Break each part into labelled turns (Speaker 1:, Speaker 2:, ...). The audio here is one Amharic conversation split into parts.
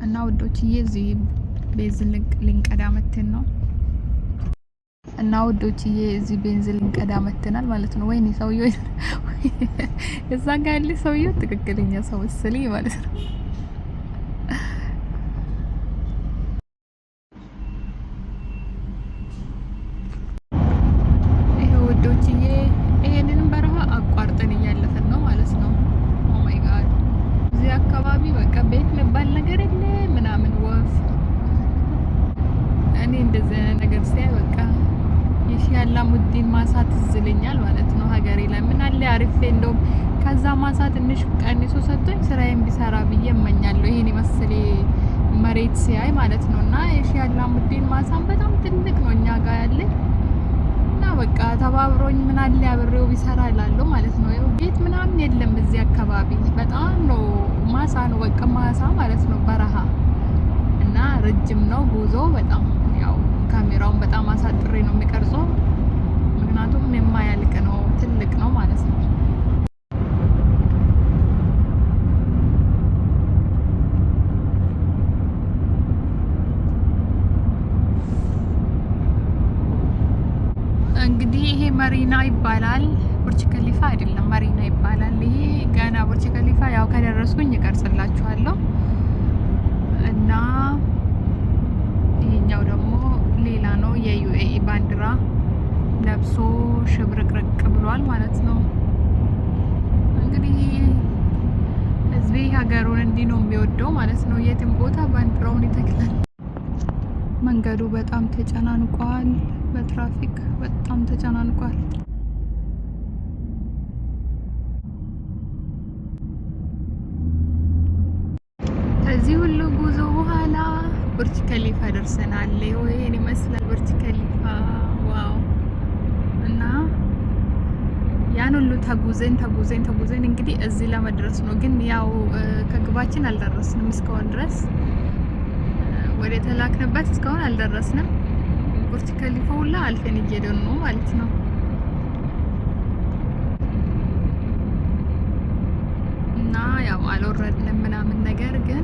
Speaker 1: እና ውዶችዬ እዚህ ቤንዚን ልንቀዳ መተን ነው። እና ውዶችዬ እዚህ ቤንዚን ልንቀዳ መተናል ማለት ነው። ወይኔ ሰውዬው እዛ ጋር ያለ ሰውዬው ትክክለኛ ሰው መሰለኝ ማለት ነው። ይሄ ውዶችዬ ይሄንንም በረሃ አቋርጠን እያለፈን ነው ማለት ነው። ኦ ማይ ጋድ እዚህ አካባቢ በቃ ቤት መባል ነገር የለ ምናምን ወፍ እኔ እንደዚህ ነገር ሲያይ በቃ የሺህ አላሙዲን ማሳ ትዝ ይለኛል ማለት ነው። ሀገሬ ላይ ምን አለ አሪፌ እንደውም ከዛ ማሳ ትንሽ ቀንሶ ሰጥቶኝ ስራዬን ቢሰራ ብዬ እመኛለሁ። ይሄን የመሰለ መሬት ሲያይ ማለት ነው። እና የሺህ አላሙዲን ማሳም በጣም ትልቅ ነው እኛ ጋር ያለ እና በቃ ተባብሮኝ ምን አለ አብሬው ቢሰራ እላለሁ ማለት ነው። ያው ቤት ምናምን የለም እዚህ አካባቢ በጣም ነው ማሳ ነው በቃ ማሳ ማለት ነው። በረሃ እና ረጅም ነው ጉዞ በጣም ያው ካሜራውን በጣም አሳጥሬ ነው የሚቀርጸው ምክንያቱም የማያልቅ ነው ትልቅ ነው ማለት ነው። እንግዲህ ይሄ መሪና ይባላል። ቡርጅ ከሊፋ አይደለም መሪና ይባላል። ይሄ ገና ቡርጅ ከሊፋ ያው ከደረስኩኝ እቀርጽላችኋለሁ። እና ይሄኛው ደግሞ ሌላ ነው የዩኤኢ ባንዲራ ለብሶ ሽብርቅርቅ ብሏል ማለት ነው። እንግዲህ ህዝቤ ሀገሩን እንዲህ ነው የሚወደው ማለት ነው። የትም ቦታ ባንዲራውን ይተክላል። መንገዱ በጣም ተጨናንቋል፣ በትራፊክ በጣም ተጨናንቋል። ከዚህ ሁሉ ጉዞ በኋላ ቡርጅ ከሊፋ ደርሰናል። ይሄን ይመስላል ቡርጅ ከሊፋ ዋው! እና ያን ሁሉ ተጉዘን እንግዲህ እዚህ ለመድረስ ነው። ግን ያው ከግባችን አልደረስንም እስካሁን ድረስ ወደ ተላክንበት እስካሁን አልደረስንም። ቡርጅ ከሊፋ ሁላ አልፈን እየሄድን ነው ማለት ነው። እና ያው አልወረድንም ምናምን ነገር ግን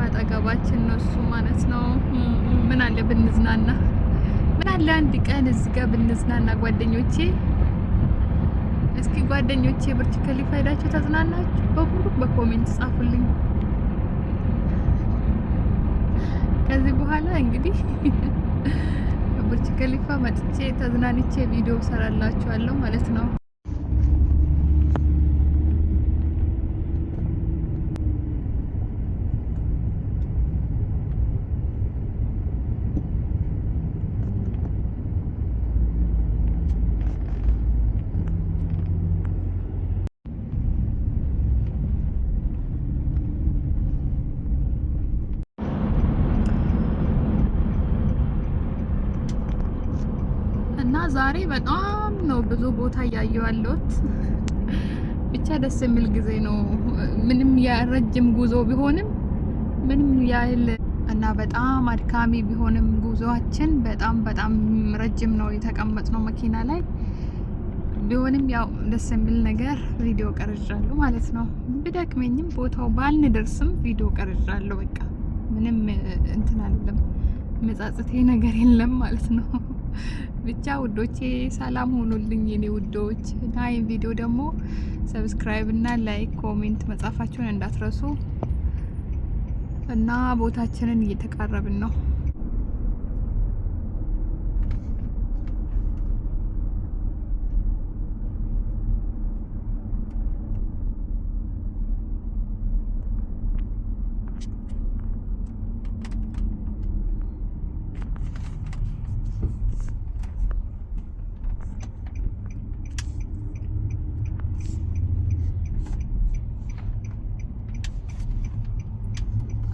Speaker 1: አጠገባችን ነው እሱ ማለት ነው። ምን አለ ብንዝናና፣ ምን አለ አንድ ቀን እዚህ ጋር ብንዝናና ጓደኞቼ። እስኪ ጓደኞቼ ቡርጅ ከሊፋ ሄዳችሁ ተዝናናችሁ? በሙሉ በኮሜንት ጻፉልኝ። ከዚህ በኋላ እንግዲህ ቡርጅ ከሊፋ መጥቼ ተዝናንቼ ቪዲዮ ሰራላችኋለሁ ማለት ነው። እና ዛሬ በጣም ነው ብዙ ቦታ እያየሁ ያለሁት። ብቻ ደስ የሚል ጊዜ ነው። ምንም ያረጅም ጉዞ ቢሆንም ምንም ያህል እና በጣም አድካሚ ቢሆንም ጉዞአችን በጣም ረጅም ነው የተቀመጥነው መኪና ላይ ቢሆንም ያው ደስ የሚል ነገር ቪዲዮ ቀርጫለሁ ማለት ነው። ብደክመኝም ቦታው ባልንደርስም ቪዲዮ ቀርጫለሁ። በቃ ምንም እንትን አይደለም መጻጽቴ ነገር የለም ማለት ነው። ብቻ ውዶቼ ሰላም ሆኖልኝ የኔ ውዶች። እና ይሄን ቪዲዮ ደግሞ ሰብስክራይብ እና ላይክ ኮሜንት መጻፋችሁን እንዳትረሱ። እና ቦታችንን እየተቃረብን ነው።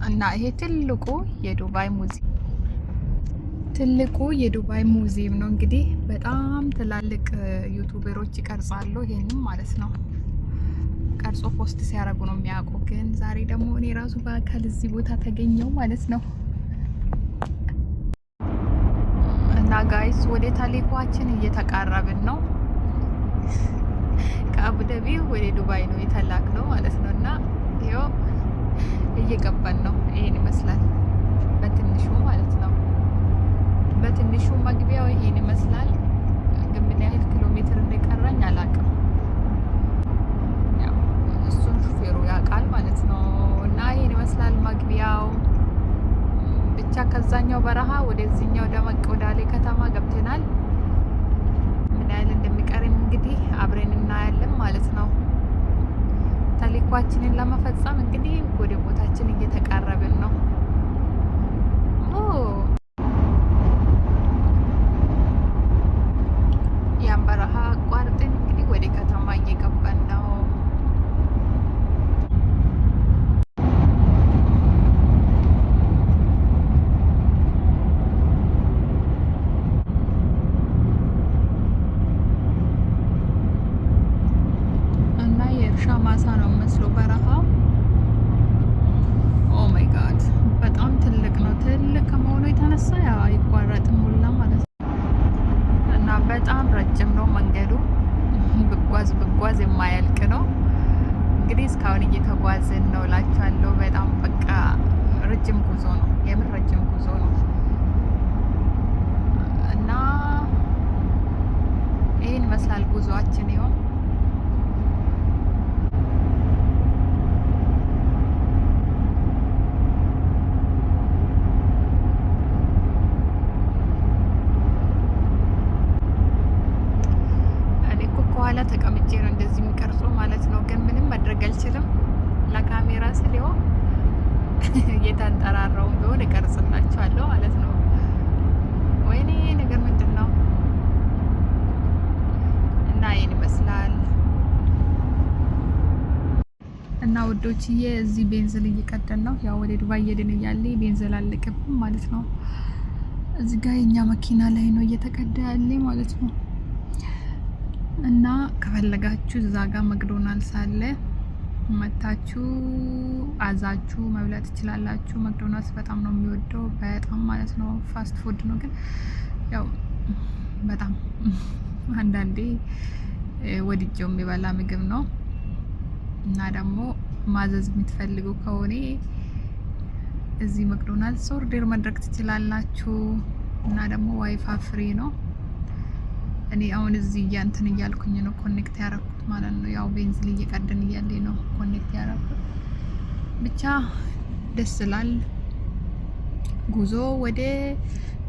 Speaker 1: እና ይሄ ትልቁ የዱባይ ሙዚየም ነው። እንግዲህ በጣም ትላልቅ ዩቲዩበሮች ይቀርጻሉ ይሄንን ማለት ነው። ቀርጾ ፖስት ሲያደርጉ ነው የሚያውቁ። ግን ዛሬ ደግሞ እኔ ራሱ በአካል እዚህ ቦታ ተገኘው ማለት ነው። እና ጋይስ ወደ ታሊኳችን እየተቃረብን ነው። ከአቡዳቢ ወደ ዱባይ ነው የተላክ ነው ማለት ነው። እና ይሄው እየገባን ነው። ይሄን ይመስላል በትንሹ ማለት ነው። በትንሹ መግቢያው ይሄን ይመስላል። ግን ምን ያህል ኪሎ ሜትር እንደቀረኝ አላውቅም። ያው እሱን ሹፌሩ ያውቃል ማለት ነው። እና ይሄን ይመስላል መግቢያው። ብቻ ከዛኛው በረሃ ወደዚህኛው ደመቅ ወዳለ ከተማ ገብተናል። ምን ያህል እንደሚቀረን እንግዲህ አብረን እናያለን ማለት ነው። ተልዕኳችንን ለመፈጸም እንግዲህ ወደ ቦታችን እየተቃረብን ነው። ያን በረሃ አቋርጠን እንግዲህ ወደ ከተማ እየገባን ነው። እና የእርሻ ማሳ ነው መስሎ በረሃው። ኦ ማይ ጋድ በጣም ትልቅ ነው። ትልቅ ከመሆኑ የተነሳ ያው አይቋረጥም ሁላ ማለት ነው። እና በጣም ረጅም ነው መንገዱ። ብጓዝ የማያልቅ ነው። እንግዲህ እስካሁን እየተጓዝን ነው እላችኋለሁ። በጣም በቃ ረጅም ጉዞ ነው። የምር ረጅም ጉዞ ነው። እና ይህን ይመስላል ጉዞአችን ይሆን። በኋላ ተቀምጬ ነው እንደዚህ የሚቀርጸው ማለት ነው። ግን ምንም ማድረግ አልችልም። ለካሜራ ስለው እየተንጠራራው ቢሆን እቀርጽላችኋለሁ ማለት ነው። ወይኔ ነገር ምንድን ነው? እና ይሄን ይመስላል። እና ውዶችዬ እዚህ ቤንዝል እየቀደን ነው። ያው ወደ ዱባይ እየሄድን እያለ ቤንዝል አለቀብን ማለት ነው። እዚህ ጋር የኛ መኪና ላይ ነው እየተቀዳ ያለ ማለት ነው። እና ከፈለጋችሁ እዛ ጋር መክዶናልድስ አለ፣ መታችሁ አዛችሁ መብላት ትችላላችሁ። መክዶናልድስ በጣም ነው የሚወደው፣ በጣም ማለት ነው። ፋስት ፉድ ነው ግን ያው በጣም አንዳንዴ ወድጄው የሚበላ ምግብ ነው። እና ደግሞ ማዘዝ የምትፈልጉ ከሆነ እዚህ መክዶናልድስ ኦርደር ማድረግ ትችላላችሁ። እና ደግሞ ዋይፋይ ፍሪ ነው። እኔ አሁን እዚህ እንትን እያልኩኝ ነው ኮኔክት ያደረኩት ማለት ነው። ያው ቤንዚል እየቀደን እያለ ነው ኮኔክት ያደረኩት። ብቻ ደስ ይላል።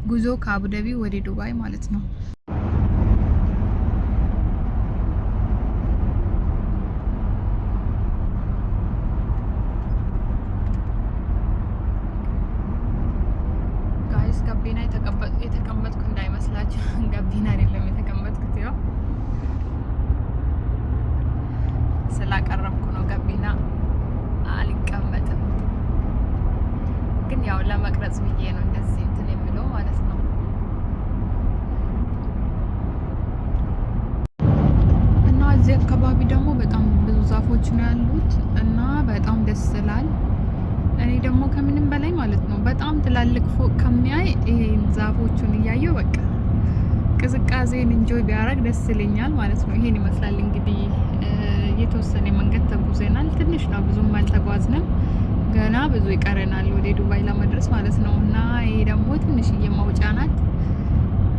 Speaker 1: ጉዞ ከአቡዳቢ ወደ ዱባይ ማለት ነው። ጋይስ ጋቢና የተቀመጥኩ እንዳይመስላችሁ፣ ጋቢና አይደለም የተቀመጥኩት። ያው ስላቀረብኩ ነው። ጋቢና አልቀመጥም፣ ግን ያው ለመቅረጽ ብዬ ነው እንደዚህ እንትን የሚለው ማለት ነው። እና እዚህ አካባቢ ደግሞ በጣም ብዙ ዛፎች ነው ያሉት እና በጣም ደስ ይላል። እኔ ደግሞ ከምንም በላይ ማለት ነው በጣም ትላልቅ ፎቅ ከሚያይ ይሄን ዛፎቹን እያየው በቃ ቅዝቃዜን እንጆይ ቢያደርግ ደስ ይለኛል ማለት ነው። ይሄን ይመስላል እንግዲህ የተወሰነ መንገድ ተጉዘናል። ትንሽ ነው፣ ብዙም አልተጓዝንም። ገና ብዙ ይቀረናል ወደ ዱባይ ለመድረስ ማለት ነው። እና ይሄ ደግሞ ትንሽዬ ማውጫ ናት።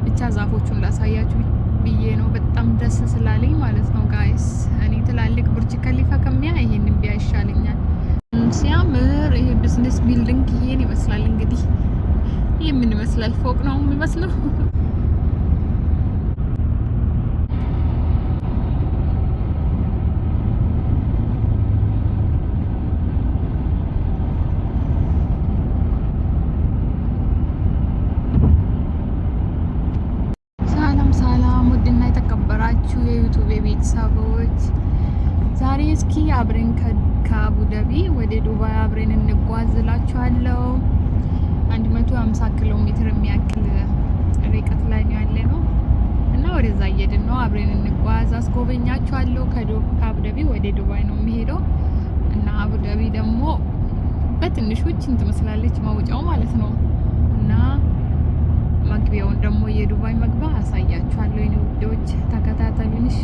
Speaker 1: ብቻ ዛፎቹን ላሳያችሁ ብዬ ነው፣ በጣም ደስ ስላለኝ ማለት ነው ጋይስ። እኔ ትላልቅ ቡርጅ ከሊፋ ከሚያ ይሄንን ቢያ ይሻለኛል። ሲያምር ይሄ ቢዝነስ ቢልዲንግ ይሄን ይመስላል እንግዲህ። ይሄ ምን ይመስላል? ፎቅ ነው የሚመስለው። ሰላም ውድና የተከበራችሁ የዩቲዩብ ቤተሰቦች፣ ዛሬ እስኪ አብረን ከአቡዳቢ ወደ ዱባይ አብረን እንጓዝላችኋለሁ። 150 ኪሎ ሜትር የሚያክል ርቀት ላይ ነው ያለ ነው እና ወደዛ እየሄድን ነው። አብረን እንጓዝ፣ አስጎበኛችኋለሁ። ከአቡዳቢ ወደ ዱባይ ነው የሚሄደው እና አቡዳቢ ደግሞ በትንሹ እቺን ትመስላለች ማውጫው ማለት ነው። እና መግቢያውን ደግሞ የዱባይ መግቢያ አሳያችኋለሁ። የኔ ውዶች ተከታተሉኝ እሺ።